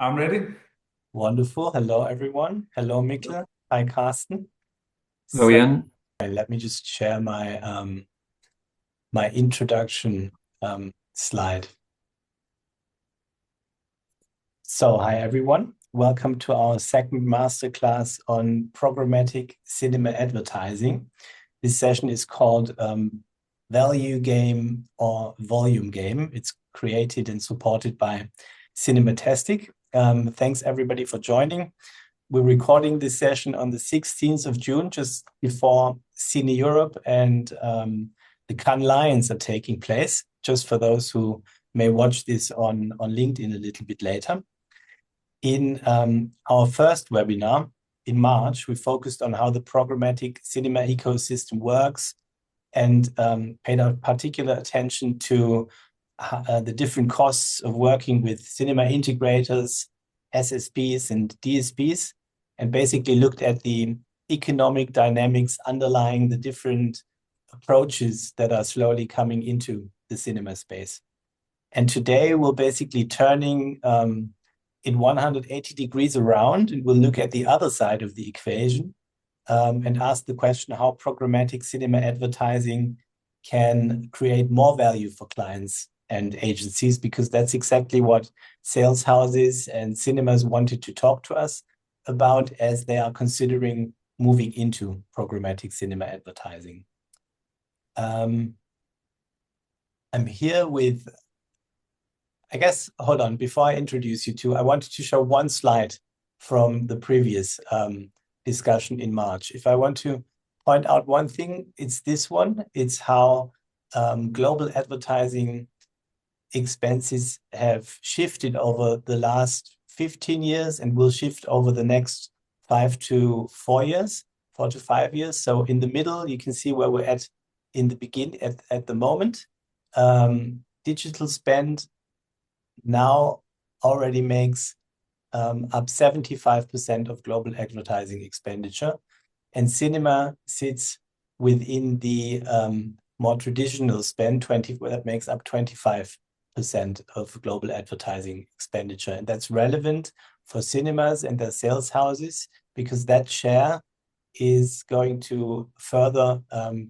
I'm ready. Wonderful. Hello, everyone. Hello, Mikkel. Hi, Carsten. Hello, So Jan. let me just share my introduction slide. So hi, everyone. Welcome to our second masterclass on programmatic cinema advertising. This session is called Value Game or Volume Game. It's created and supported by Cinematastic. Thanks, everybody, for joining. We're recording this session on the 16th of June, just before Cine Europe and the Cannes Lions are taking place, just for those who may watch this on LinkedIn a little bit later. In our first webinar in March, we focused on how the programmatic cinema ecosystem works and paid our particular attention to the different costs of working with cinema integrators, SSPs, and DSPs, and basically looked at the economic dynamics underlying the different approaches that are slowly coming into the cinema space. And today we're basically turning in 180 degrees around, and we'll look at the other side of the equation and ask the question how programmatic cinema advertising can create more value for clients and agencies, because that's exactly what sales houses and cinemas wanted to talk to us about as they are considering moving into programmatic cinema advertising. I'm here with, I guess, hold on, before I introduce you two, I wanted to show one slide from the previous discussion in March. If I want to point out one thing, it's this one. It's how global advertising expenses have shifted over the last 15 years and will shift over the next 5 to 4 years, 4 to 5 years. So in the middle, you can see where we're at in the beginning, at the moment. Digital spend now already makes up 75% of global advertising expenditure. And cinema sits within the more traditional spend, that makes up 25% of global advertising expenditure. And that's relevant for cinemas and their sales houses because that share is going to further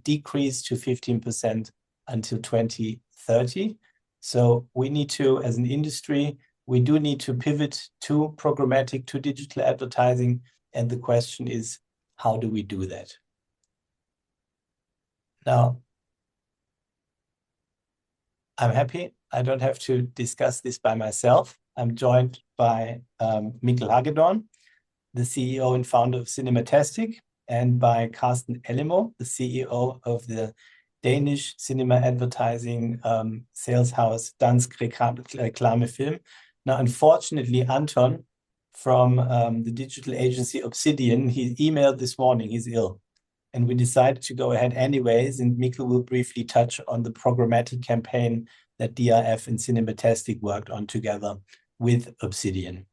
decrease to 15% until 2030. So we need to, as an industry, we do need to pivot to programmatic, to digital advertising. And the question is, how do we do that? Now, I'm happy I don't have to discuss this by myself. I'm joined by Mikkel Hagedorn, the CEO and founder of Cinematastic, and by Carsten Ellemo, the CEO of the Danish cinema advertising sales house Dansk Reklamefilm. Now, unfortunately, Anton from the digital agency Obsidian, he emailed this morning, he's ill. And we decided to go ahead anyways, and Mikkel will briefly touch on the programmatic campaign that DRF and Cinematastic worked on together with Obsidian.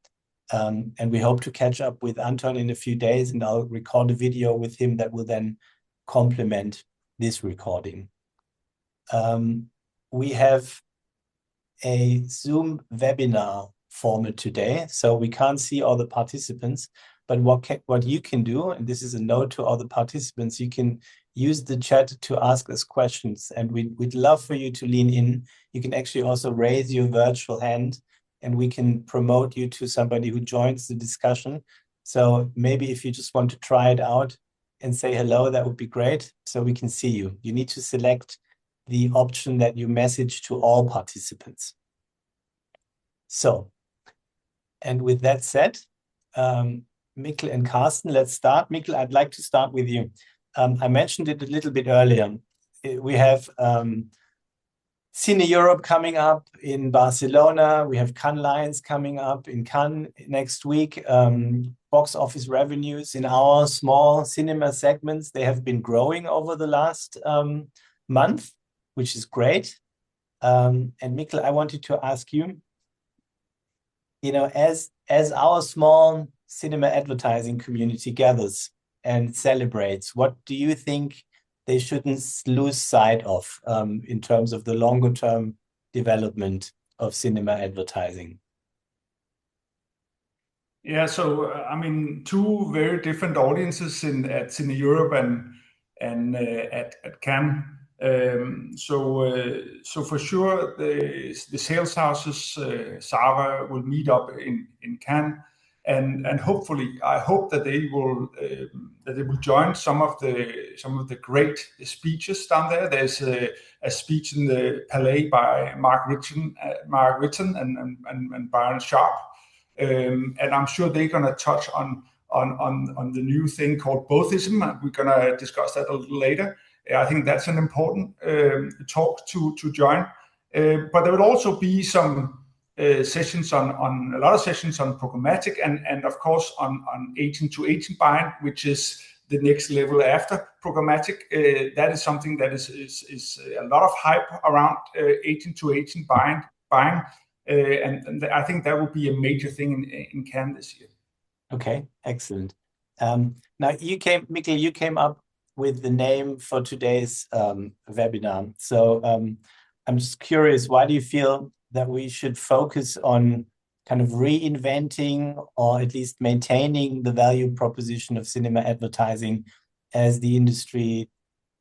And we hope to catch up with Anton in a few days, and I'll record a video with him that will then complement this recording. We have a Zoom webinar format today, so we can't see all the participants, but what you can do, and this is a note to all the participants, you can use the chat to ask us questions, and we'd love for you to lean in. You can actually also raise your virtual hand, and we can promote you to somebody who joins the discussion. So maybe if you just want to try it out and say hello, that would be great, so we can see you. You need to select the option that you message to all participants. So, and with that said, Mikkel and Carsten, let's start. Mikkel, I'd like to start with you. I mentioned it a little bit earlier. We have Cine Europe coming up in Barcelona. We have Cannes Lions coming up in Cannes next week. Box office revenues in our small cinema segments, they have been growing over the last month, which is great. And Mikkel, I wanted to ask you, as our small cinema advertising community gathers and celebrates, what do you think they shouldn't lose sight of in terms of the longer term development of cinema advertising? Yeah, so I mean, two very different audiences at Cine Europe and at Cannes. So for sure, the sales houses, Sava will meet up in Cannes, and hopefully, I hope that they will join some of the great speeches down there. There's a speech in the Palais by Mark Ritton and Byron Sharp. And I'm sure they're going to touch on the new thing called Bothism. We're going to discuss that a little later. I think that's an important talk to join. But there will also be some sessions on a lot of sessions on programmatic and of course on agent to agent buying, which is the next level after programmatic. That is something that is a lot of hype around agent to agent buying. And I think that will be a major thing in Cannes this year. Okay, excellent. Now, Mikkel, you came up with the name for today's webinar. So I'm just curious, why do you feel that we should focus on kind of reinventing or at least maintaining the value proposition of cinema advertising as the industry,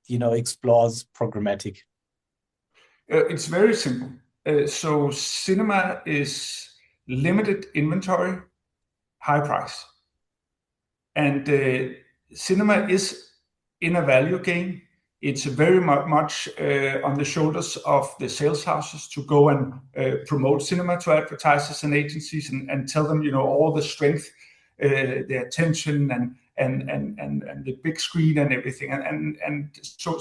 explores programmatic? It's very simple. So cinema is limited inventory, high price. And cinema is in a value game. It's very much on the shoulders of the sales houses to go and promote cinema to advertisers and agencies and tell them, all the strength, the attention and the big screen and everything. And so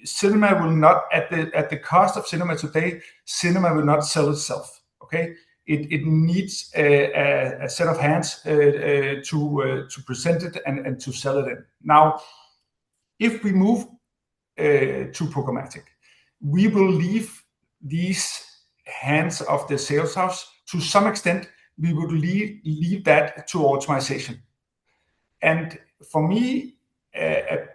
cinema will not, at the cost of cinema today, cinema will not sell itself. Okay. It needs a set of hands to present it and to sell it in. Now, if we move to programmatic, we will leave these hands of the sales house to some extent. We would leave that to automation. And for me, a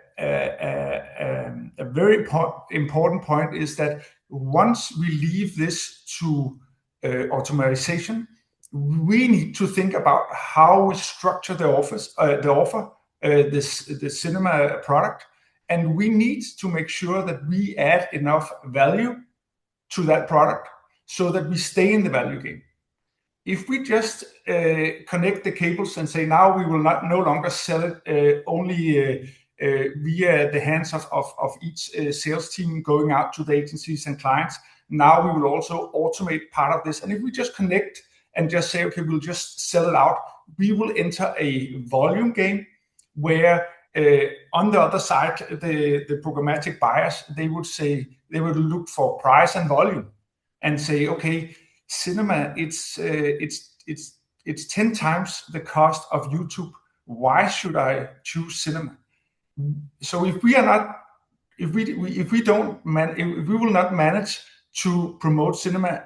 very important point is that once we leave this to automation, we need to think about how we structure the offer, the cinema product, and we need to make sure that we add enough value to that product so that we stay in the value game. If we just connect the cables and say now we will no longer sell it only via the hands of each sales team going out to the agencies and clients, now we will also automate part of this. And if we just connect and just say, okay, we'll just sell it out, we will enter a volume game where on the other side, the programmatic buyers, they would look for price and volume and say, okay, cinema, it's 10 times the cost of YouTube. Why should I choose cinema? So if we will not manage to promote cinema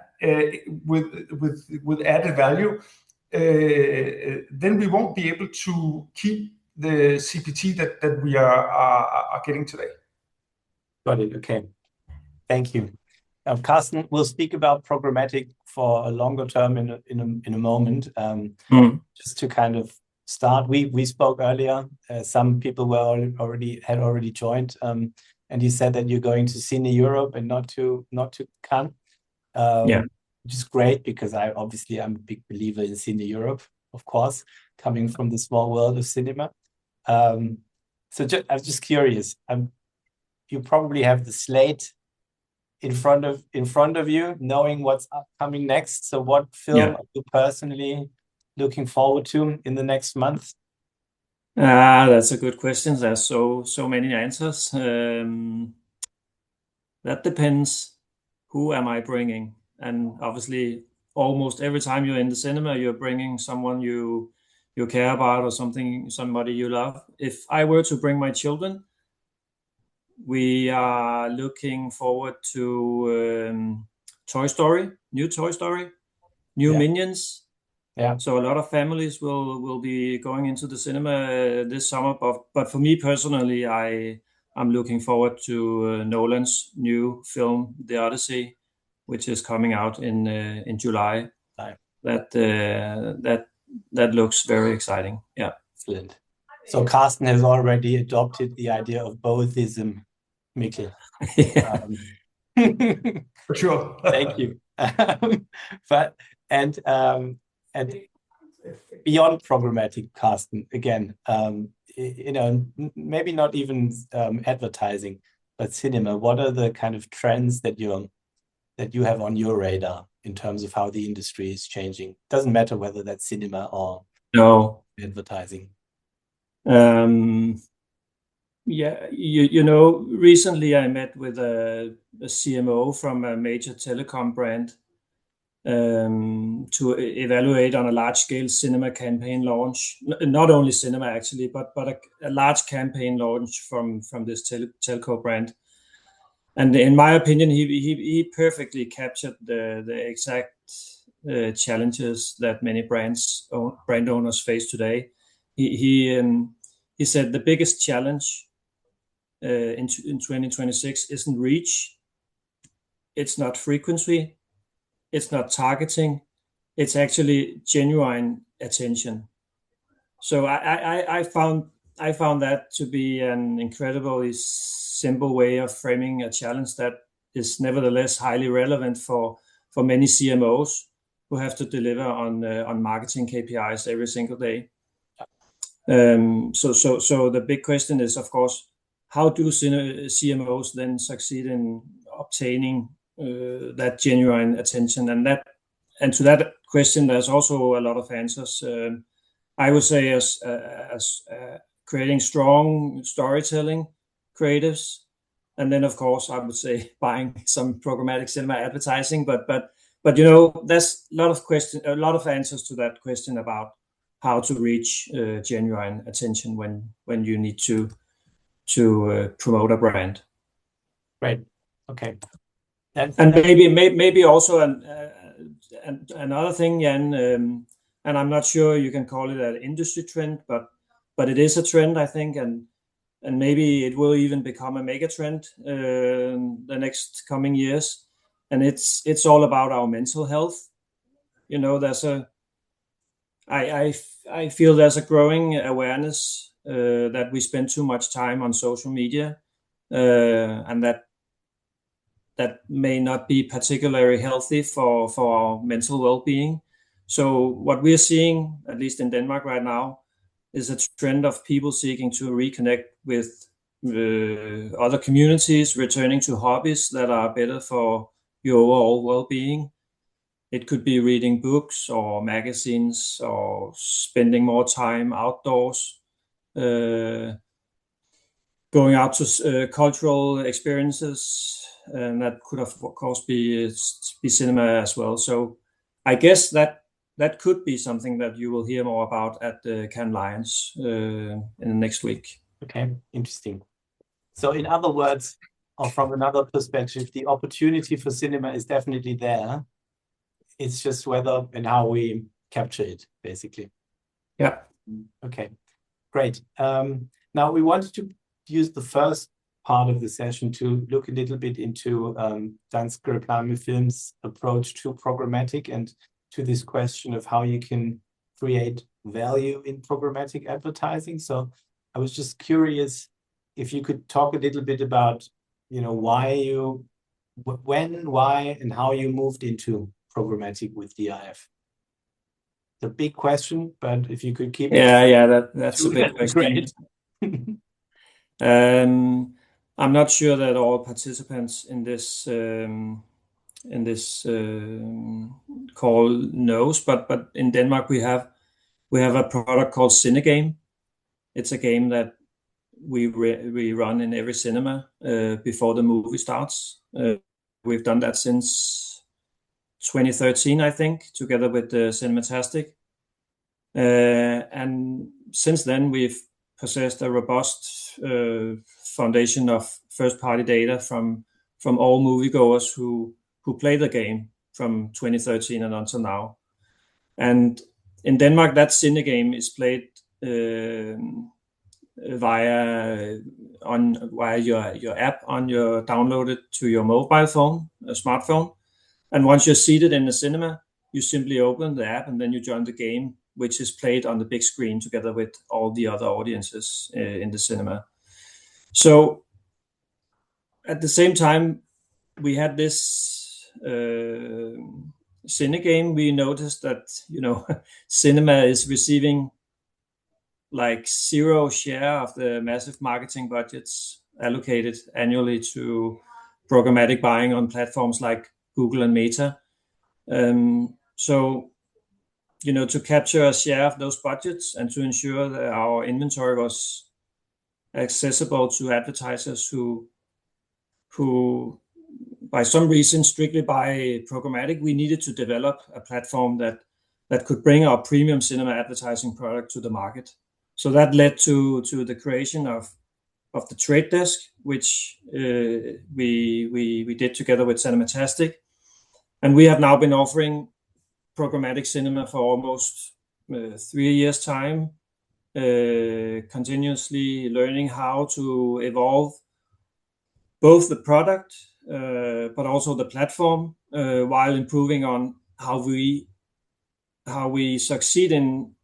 with added value, then we won't be able to keep the CPT that we are getting today. Got it. Okay. Thank you. Carsten, we'll speak about programmatic for a longer term in a moment. Just to kind of start, we spoke earlier. Some people had already joined, and you said that you're going to Cine Europe and not to Cannes. Which is great because I'm a big believer in Cine Europe, of course, coming from the small world of cinema. So I'm just curious. You probably have the slate in front of you, knowing what's upcoming next. So what film are you personally looking forward to in the next month? That's a good question. There's so many answers. That depends. Who am I bringing? And obviously, almost every time you're in the cinema, you're bringing someone you care about or somebody you love. If I were to bring my children, we are looking forward to Toy Story, new Minions. Yeah. So a lot of families will be going into the cinema this summer. But for me personally, I'm looking forward to Nolan's new film, The Odyssey, which is coming out in July. Right. That that looks very exciting. Yeah. Excellent. So Carsten has already adopted the idea of boathism, Mikkel. Yeah. For sure. Thank you. But and beyond programmatic, Carsten, again, maybe not even advertising, but cinema. What are the kind of trends that you have on your radar in terms of how the industry is changing? Doesn't matter whether that's cinema or No. advertising. Yeah, recently I met with a CMO from a major telecom brand to evaluate on a large-scale cinema campaign launch. Not only cinema actually, but a large campaign launch from this telco brand. And in my opinion, he perfectly captured the exact challenges that many brand owners face today. He said the biggest challenge in 2026 isn't reach, it's not frequency, it's not targeting, it's actually genuine attention. So I found that to be an incredibly simple way of framing a challenge that is nevertheless highly relevant for many CMOs who have to deliver on marketing KPIs every single day. So the big question is, of course, how do CMOs then succeed in obtaining that genuine attention? And to that question, there's also a lot of answers. I would say as creating strong storytelling creatives, and then of course I would say buying some programmatic cinema advertising. But there's a lot of answers to that question about how to reach genuine attention when you need to promote a brand. Right. Okay. And maybe also another thing, Jan, and I'm not sure you can call it an industry trend, but it is a trend, I think, and maybe it will even become a mega trend the next coming years. And it's all about our mental health. I feel there's a growing awareness that we spend too much time on social media, and that may not be particularly healthy for our mental well-being. So what we're seeing, at least in Denmark right now, is a trend of people seeking to reconnect with other communities, returning to hobbies that are better for your overall well-being. It could be reading books or magazines or spending more time outdoors, going out to cultural experiences, and that could of course be cinema as well. So I guess that could be something that you will hear more about at the Cannes Lions in the next week. Okay, interesting. So in other words, or from another perspective, the opportunity for cinema is definitely there. It's just whether and how we capture it, basically. Yeah. Okay, great. Now we wanted to use the first part of the session to look a little bit into Dansk Reklamefilm's approach to programmatic and to this question of how you can create value in programmatic advertising. So I was just curious if you could talk a little bit about, why, and how you moved into programmatic with DIF. The big question, but if you could keep that's a big question. Great. I'm not sure that all participants in this call knows, but in Denmark we have a product called Cinegame. It's a game that we run in every cinema before the movie starts. We've done that since 2013, I think, together with Cinematastic. And since then, we've possessed a robust foundation of first-party data from all moviegoers who play the game from 2013 and until now. And in Denmark, that Cinegame is played via your app downloaded to your mobile phone, a smartphone. And once you're seated in the cinema, you simply open the app and then you join the game which is played on the big screen together with all the other audiences in the cinema. So at the same time we had this cine game, we noticed that cinema is receiving like 0 share of the massive marketing budgets allocated annually to programmatic buying on platforms like Google and Meta. So to capture a share of those budgets and to ensure that our inventory was accessible to advertisers who by some reason strictly buy programmatic, we needed to develop a platform that could bring our premium cinema advertising product to the market. So that led to the creation of the trade desk, which we did together with Cinematastic, and we have now been offering programmatic cinema for almost 3 years' time, continuously learning how to evolve both the product but also the platform, while improving on how we succeed in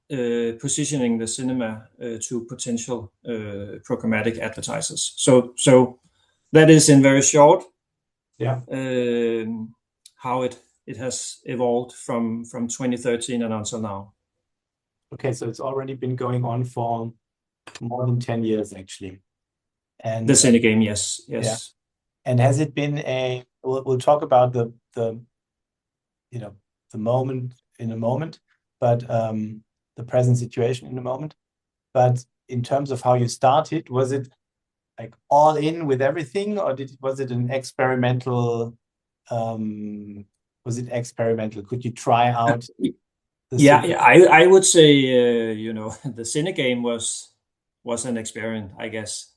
positioning the cinema to potential programmatic advertisers. So that is in very short how it has evolved from 2013 and until now. Okay, so it's already been going on for more than 10 years actually. And the cine game, yes. Yeah. And has it been we'll talk about the moment in a moment, but the present situation in a moment. But in terms of how you started, was it like all in with everything, or was it an experimental? Was it experimental? Could you try out? I would say the cine game was an experiment, I guess.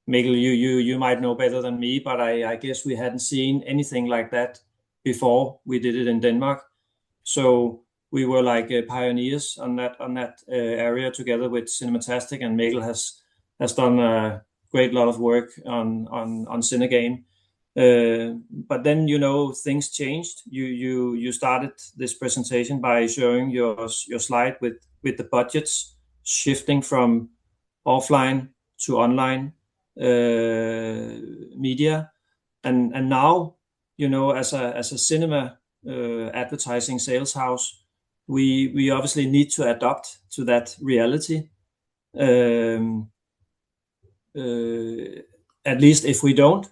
Mikkel, you might know better than me, but I guess we hadn't seen anything like that before we did it in Denmark. So we were like pioneers on that area together with Cinematastic, and Mikkel has done a great lot of work on Cinegame. But then things changed. You started this presentation by showing your slide with the budgets shifting from offline to online media, and now as a cinema advertising sales house, we obviously need to adapt to that reality. At least if we don't,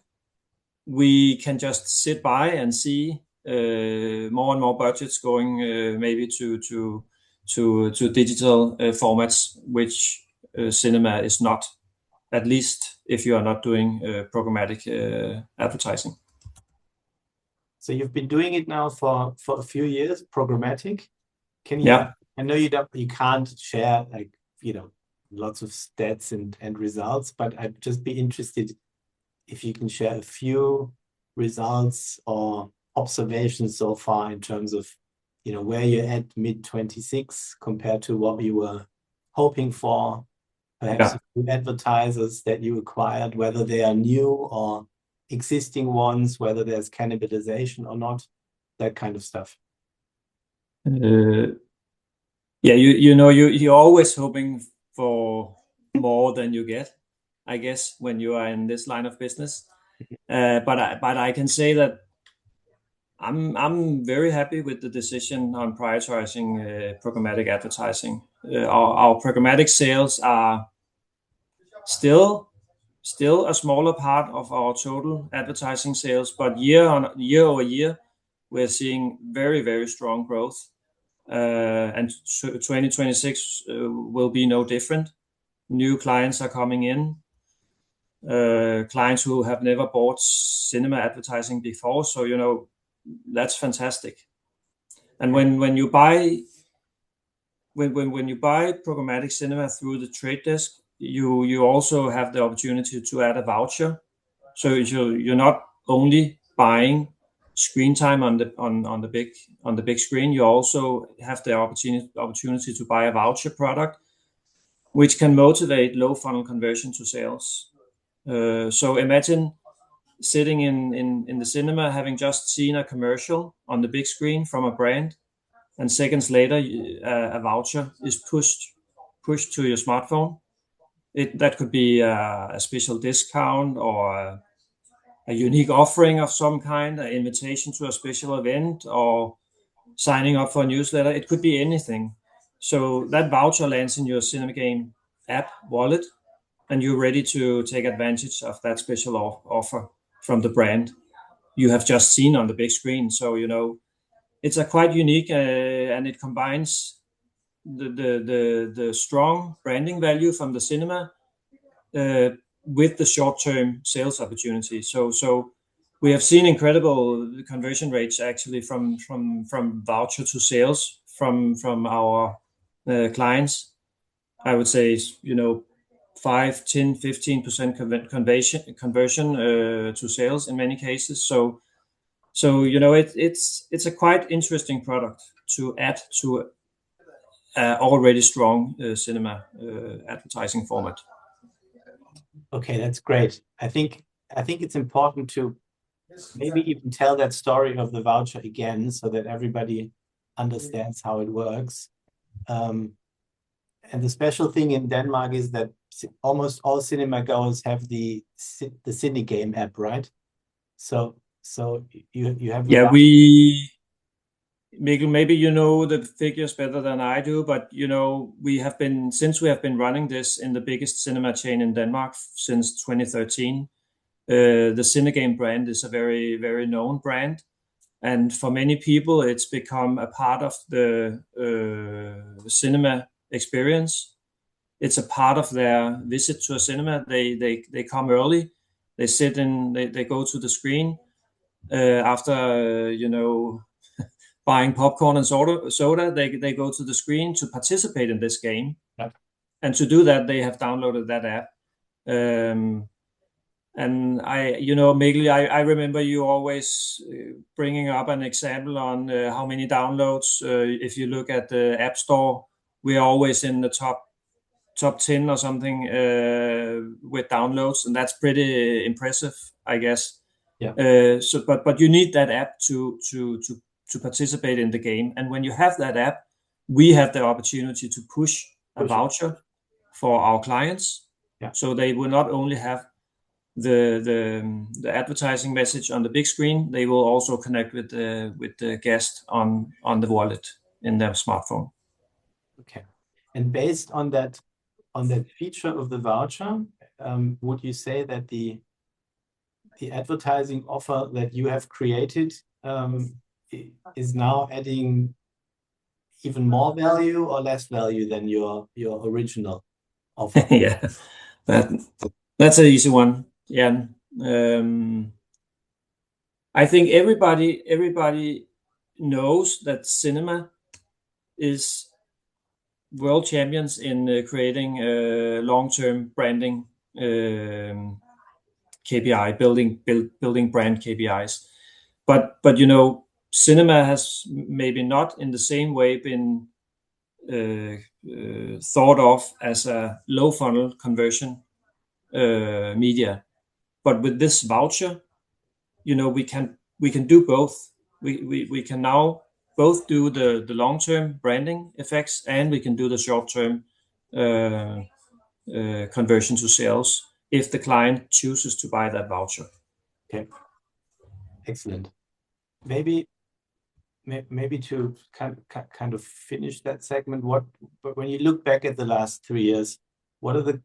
we can just sit by and see more and more budgets going maybe to digital formats, which cinema is not, at least if you are not doing programmatic advertising. So you've been doing it now for a few years, programmatic. Can you? Yeah. I know you can't share lots of stats and results, but I'd just be interested if you can share a few results or observations so far in terms of where you're at mid-26 compared to what you were hoping for, perhaps a few advertisers that you acquired, whether they are new or existing ones, whether there's cannibalization or not, that kind of stuff. You're always hoping for more than you get, I guess, when you are in this line of business. But I can say that I'm very happy with the decision on prioritizing programmatic advertising. Our programmatic sales are still a smaller part of our total advertising sales, but year over year, we're seeing very, very strong growth. And 2026 will be no different. New clients are coming in, clients who have never bought cinema advertising before. So, that's fantastic. And when you buy programmatic cinema through the trade desk, you also have the opportunity to add a voucher. So you're not only buying screen time on the big screen, you also have the opportunity to buy a voucher product, which can motivate low funnel conversion to sales. So imagine sitting in the cinema, having just seen a commercial on the big screen from a brand, and seconds later, a voucher is pushed to your smartphone. That could be a special discount or a unique offering of some kind, an invitation to a special event, or signing up for a newsletter. It could be anything. So that voucher lands in your Cinemagame app wallet, and you're ready to take advantage of that special offer from the brand you have just seen on the big screen. So, it's a quite unique and it combines the strong branding value from the cinema with the short-term sales opportunity. So we have seen incredible conversion rates actually from voucher to sales from our clients. I would say 5, 10, 15% conversion to sales in many cases. So it's a quite interesting product to add to already strong cinema advertising format. Okay, that's great. I think it's important to maybe even tell that story of the voucher again so that everybody understands how it works. And the special thing in Denmark is that almost all cinema goers have the Cinegame app, right? So you have Mikkel, maybe you know the figures better than I do, but we have been running this in the biggest cinema chain in Denmark since 2013. The Cinegame brand is a very, very known brand, and for many people, it's become a part of the cinema experience. It's a part of their visit to a cinema. They come early, they sit in, they go to the screen after buying popcorn and soda. They go to the screen to participate in this game. Yep. And to do that, they have downloaded that app. And Mikkel, I remember you always bringing up an example on how many downloads. If you look at the App Store, we are always in the top 10 or something with downloads, and that's pretty impressive, I guess. Yeah. But you need that app to participate in the game, and when you have that app, we have the opportunity to push a voucher for our clients. Yeah. So they will not only have the advertising message on the big screen, they will also connect with the guest on the wallet in their smartphone. Okay, and based on that feature of the voucher, would you say that the advertising offer that you have created is now adding even more value or less value than your original offer? Yeah, that's an easy one. Yeah, I think everybody knows that cinema is world champions in creating long-term branding KPI, building brand KPIs. But cinema has maybe not in the same way been thought of as a low funnel conversion media. But with this voucher, we can do both. We can now both do the long-term branding effects, and we can do the short-term conversion to sales if the client chooses to buy that voucher. Okay, excellent. Maybe to kind of finish that segment, but when you look back at the last 3 years, what are the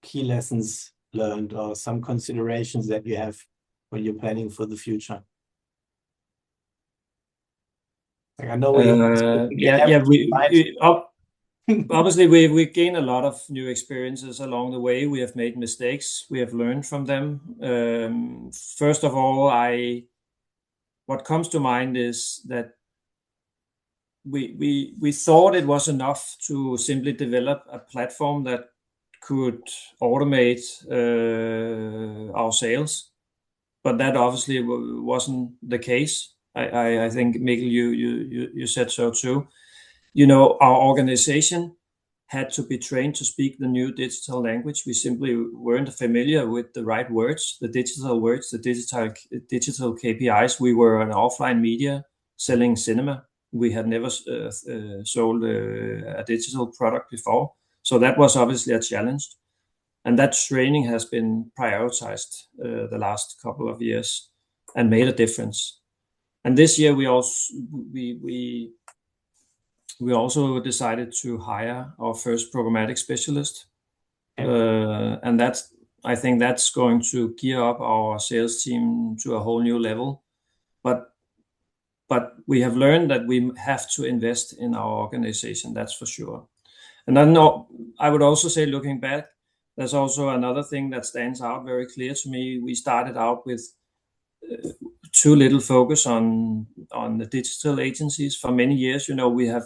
key lessons learned or some considerations that you have when you're planning for the future? Like I know obviously we gain a lot of new experiences along the way. We have made mistakes. We have learned from them. First of all, what comes to mind is that we thought it was enough to simply develop a platform that could automate our sales, but that obviously wasn't the case. I think, Mikkel, you said so too. Our organization had to be trained to speak the new digital language. We simply weren't familiar with the right words, the digital words, the digital KPIs. We were an offline media selling cinema. We had never sold a digital product before. So that was obviously a challenge. And that training has been prioritized the last couple of years and made a difference. And this year we also decided to hire our first programmatic specialist. And I think that's going to gear up our sales team to a whole new level. But we have learned that we have to invest in our organization, that's for sure. And then I would also say, looking back, there's also another thing that stands out very clear to me. We started out with too little focus on the digital agencies. For many years, we have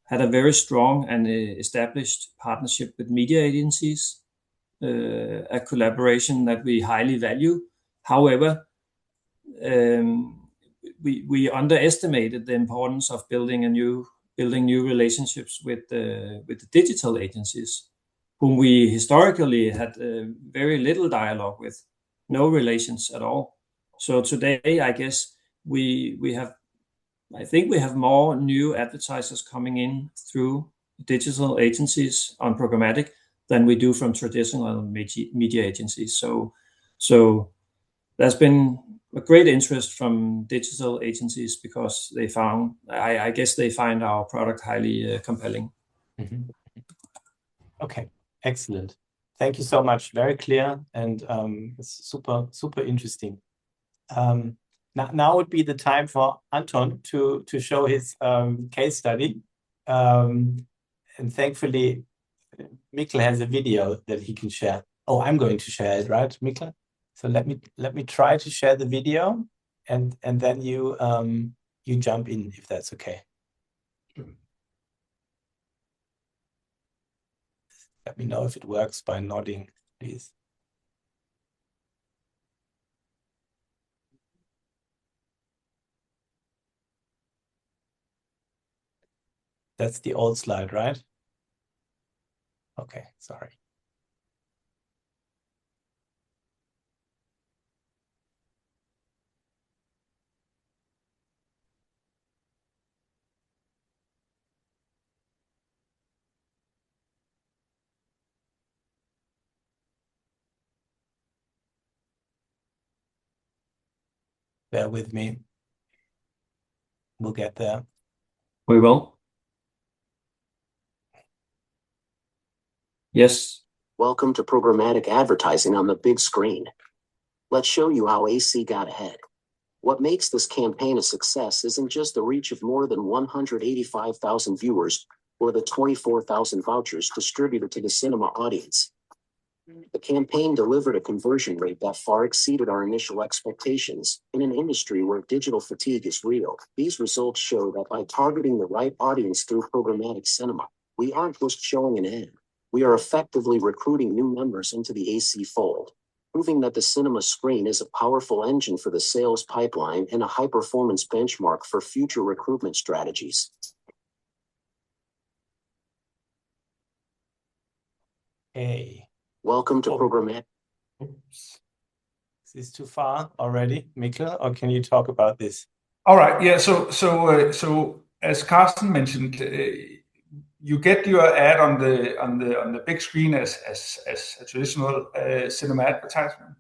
had a very strong and established partnership with media agencies, a collaboration that we highly value. However, we underestimated the importance of building new relationships with the digital agencies, whom we historically had very little dialogue with, no relations at all. So today, I guess I think we have more new advertisers coming in through digital agencies on programmatic than we do from traditional media agencies. So there's been a great interest from digital agencies because I guess they find our product highly compelling. Mm-hmm. Okay, excellent. Thank you so much. Very clear, and it's super interesting. Now would be the time for Anton to show his case study, and thankfully Mikkel has a video that he can share. Oh, I'm going to share it, right, Mikkel? So let me try to share the video, and then you jump in if that's okay. Let me know if it works by nodding, please. That's the old slide, right? Okay, sorry. Bear with me. We'll get there. We will. Yes. Welcome to programmatic advertising on the big screen. Let's show you how AC got ahead. What makes this campaign a success isn't just the reach of more than 185,000 viewers or the 24,000 vouchers distributed to the cinema audience. The campaign delivered a conversion rate that far exceeded our initial expectations in an industry where digital fatigue is real. These results show that by targeting the right audience through programmatic cinema, we aren't just showing an ad. We are effectively recruiting new members into the AC fold, proving that the cinema screen is a powerful engine for the sales pipeline and a high-performance benchmark for future recruitment strategies. Hey. Welcome to Programmatic. Oops. Is this too far already, Mikkel, or can you talk about this? All right. Yeah. So as Carsten mentioned, you get your ad on the big screen as a traditional cinema advertisement,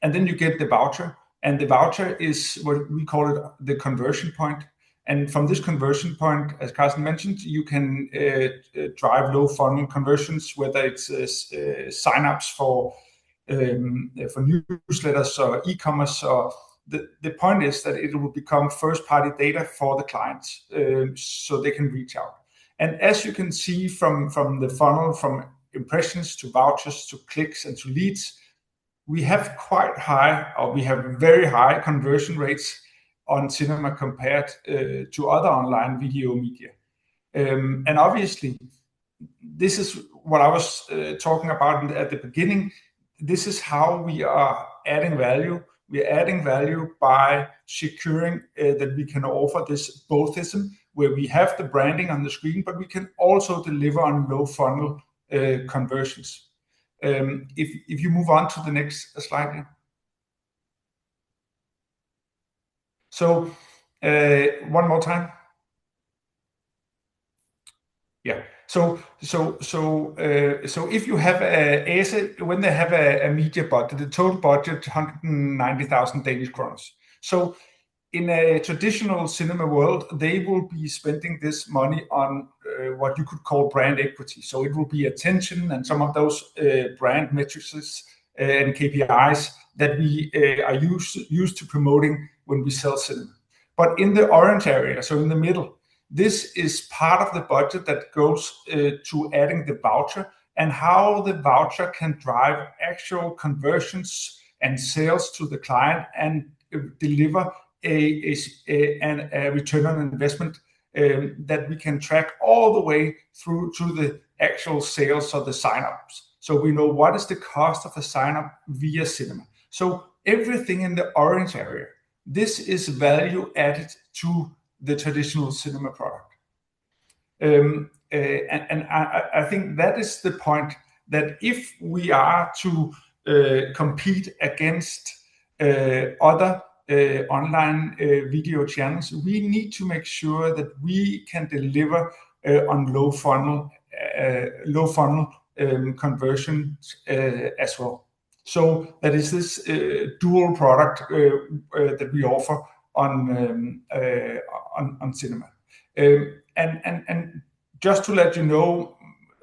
and then you get the voucher, and the voucher is what we call it the conversion point. And from this conversion point, as Carsten mentioned, you can drive low funnel conversions, whether it's signups for newsletters or e-commerce. Or the point is that it will become first-party data for the clients, so they can reach out. And as you can see from the funnel, from impressions to vouchers to clicks and to leads, we have quite high, or we have very high conversion rates on cinema compared to other online video media. And obviously, this is what I was talking about at the beginning. This is how we are adding value. We are adding value by securing that we can offer this bothism, where we have the branding on the screen, but we can also deliver on low funnel conversions. If you move on to the next slide here. So one more time. Yeah. So if you have when they have a media budget, the total budget 190,000 Danish crowns. So in a traditional cinema world, they will be spending this money on what you could call brand equity. So it will be attention and some of those brand metrics and KPIs that we are used to promoting when we sell cinema. But in the orange area, so in the middle, this is part of the budget that goes to adding the voucher and how the voucher can drive actual conversions and sales to the client and deliver a return on investment that we can track all the way through to the actual sales of the sign-ups. So we know what is the cost of a sign-up via cinema. So everything in the orange area, this is value added to the traditional cinema product. And I think that is the point, that if we are to compete against other online video channels, we need to make sure that we can deliver on low funnel conversions as well. So that is this dual product that we offer on cinema. And just to let you know,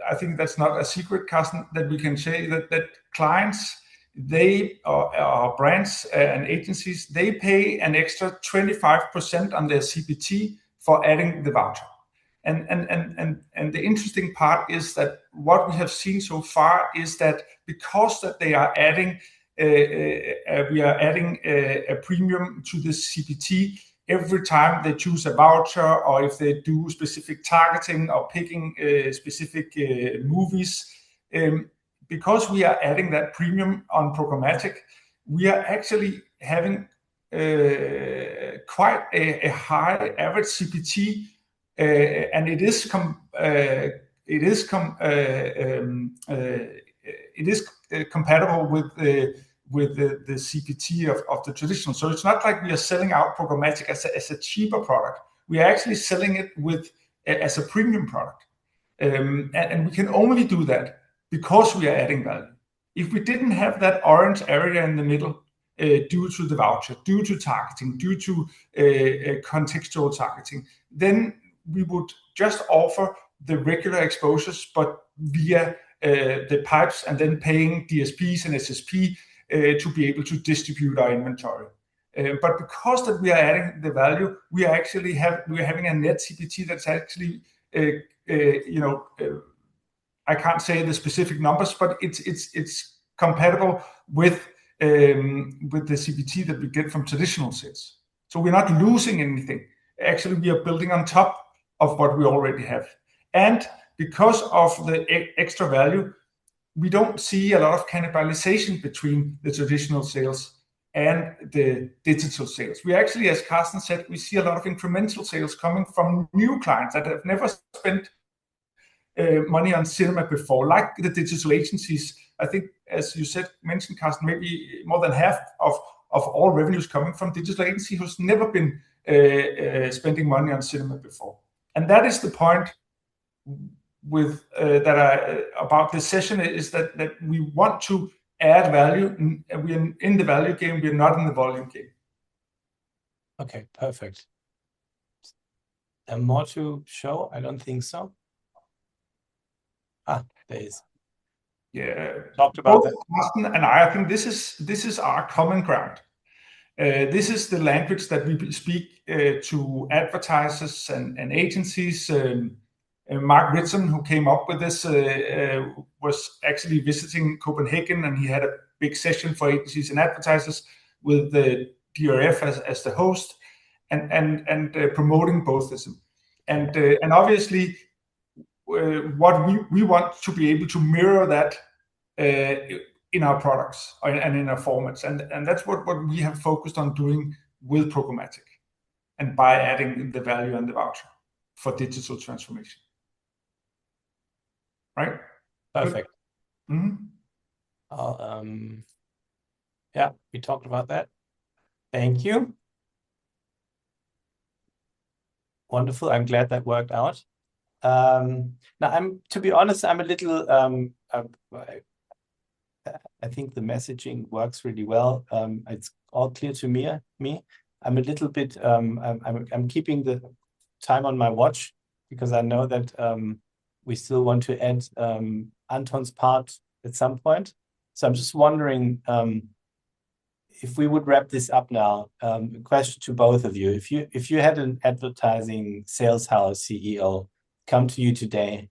I think that's not a secret, Carsten, that we can say that clients, they are brands and agencies, they pay an extra 25% on their CPT for adding the voucher. And the interesting part is that what we have seen so far is that because that they are adding, we are adding a premium to the CPT every time they choose a voucher, or if they do specific targeting or picking specific movies. Because we are adding that premium on programmatic, we are actually having quite a high average CPT, and it is compatible with the CPT of the traditional. So it's not like we are selling out programmatic as a cheaper product. We are actually selling it as a premium product, and we can only do that because we are adding value. If we didn't have that orange area in the middle, due to the voucher, due to targeting, due to contextual targeting, then we would just offer the regular exposures, but via the pipes, and then paying DSPs and SSP to be able to distribute our inventory. But because that we are adding the value, we are actually having a net CPT that's actually I can't say the specific numbers, but it's compatible with the CPT that we get from traditional sales. So we're not losing anything. Actually, we are building on top of what we already have. And because of the extra value, we don't see a lot of cannibalization between the traditional sales and the digital sales. We actually, as Carsten said, we see a lot of incremental sales coming from new clients that have never spent money on cinema before, like the digital agencies. I think, as you mentioned, Carsten, maybe more than half of all revenues coming from digital agency who's never been spending money on cinema before. And that is the point with about this session, is that we want to add value. We are in the value game. We are not in the volume game. Okay, perfect. And more to show? I don't think so. There is. Yeah, talked about both Carsten and I think this is our common ground. This is the language that we speak to advertisers and agencies. Mark Ritson, who came up with this, was actually visiting Copenhagen, and he had a big session for agencies and advertisers with the DRF as the host, and promoting both of them. And obviously, what we want to be able to mirror that in our products and in our formats, and that's what we have focused on doing with programmatic, and by adding the value and the voucher for digital transformation. Right? Perfect. Mm-hmm. Yeah, we talked about that. Thank you. Wonderful. I'm glad that worked out. Now, to be honest, I'm a little. I think the messaging works really well. It's all clear to me. I'm a little bit. I'm keeping the time on my watch because I know that we still want to add Anton's part at some point. So I'm just wondering if we would wrap this up now. Question to both of you: if you had an advertising sales house CEO come to you today,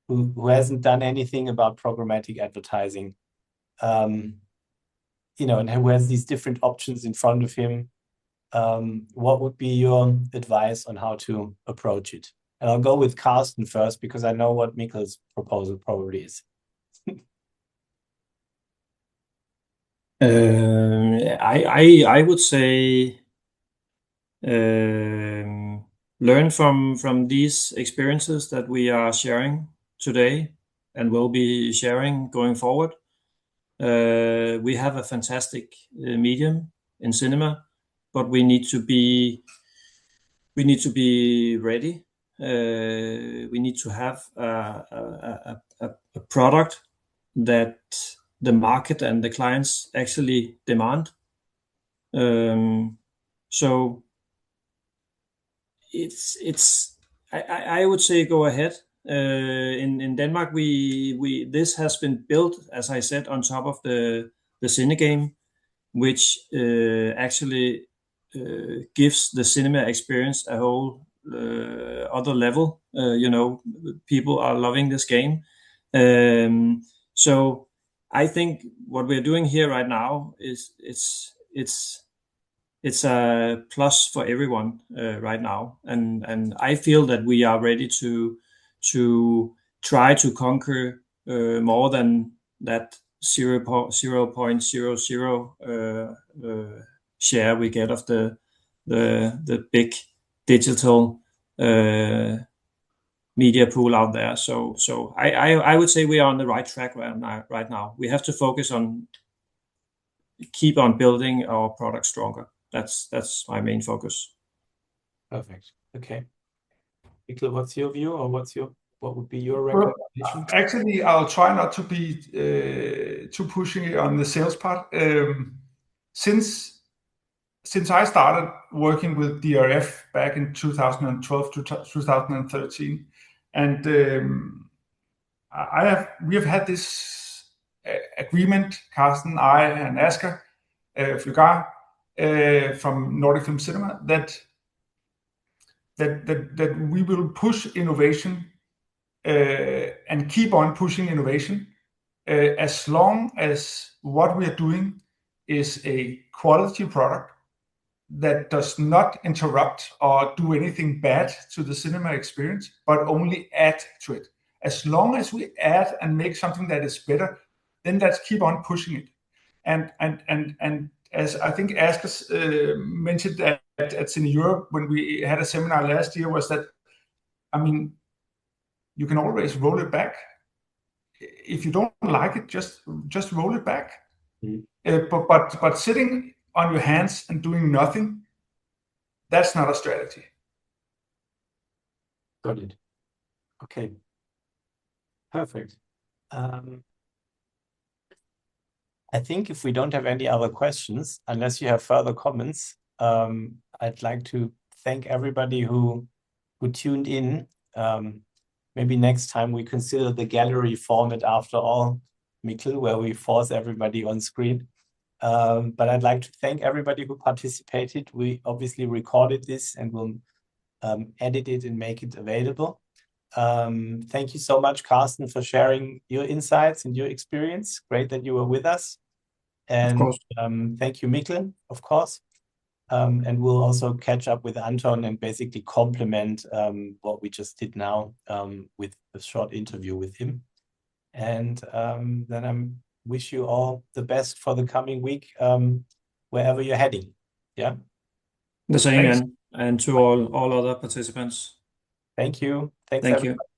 who hasn't done anything about programmatic advertising, and who has these different options in front of him, what would be your advice on how to approach it? And I'll go with Carsten first because I know what Mikkel's proposal probably is. I would say learn from these experiences that we are sharing today and will be sharing going forward. We have a fantastic medium in cinema, but we need to be ready. We need to have a product that the market and the clients actually demand. So I would say go ahead. In Denmark, we this has been built, as I said, on top of the cine game, which actually gives the cinema experience a whole other level. People are loving this game. So I think what we're doing here right now is it's a plus for everyone right now, and I feel that we are ready to try to conquer more than that 0.00 share we get of the big digital media pool out there. So I would say we are on the right track right now. We have to focus on keep on building our product stronger. That's my main focus. Perfect. Okay. Mikkel, what's your view, or what would be your recommendation? Actually, I'll try not to be too pushy on the sales part. Since I started working with DRF back in 2012 to 2013, and we have had this agreement, Carsten, I, and Asger Flygar from Nordic Film Cinema, that we will push innovation and keep on pushing innovation as long as what we are doing is a quality product that does not interrupt or do anything bad to the cinema experience, but only add to it. As long as we add and make something that is better, then let's keep on pushing it. And as I think Asger mentioned at Cine Europe when we had a seminar last year, was that, I mean, you can always roll it back. If you don't like it, just roll it back. But sitting on your hands and doing nothing, that's not a strategy. Got it. Okay. Perfect. I think if we don't have any other questions, unless you have further comments, I'd like to thank everybody who tuned in. Maybe next time we consider the gallery format after all, Mikkel, where we force everybody on screen. But I'd like to thank everybody who participated. We obviously recorded this and will edit it and make it available. Thank you so much, Carsten, for sharing your insights and your experience. Great that you were with us. And of course. Thank you, Mikkel, of course. And we'll also catch up with Anton and basically complement what we just did now with a short interview with him. And then I wish you all the best for the coming week, wherever you're heading. Yeah. The same, and to all other participants. Thank you. Thanks, Thank everybody. you.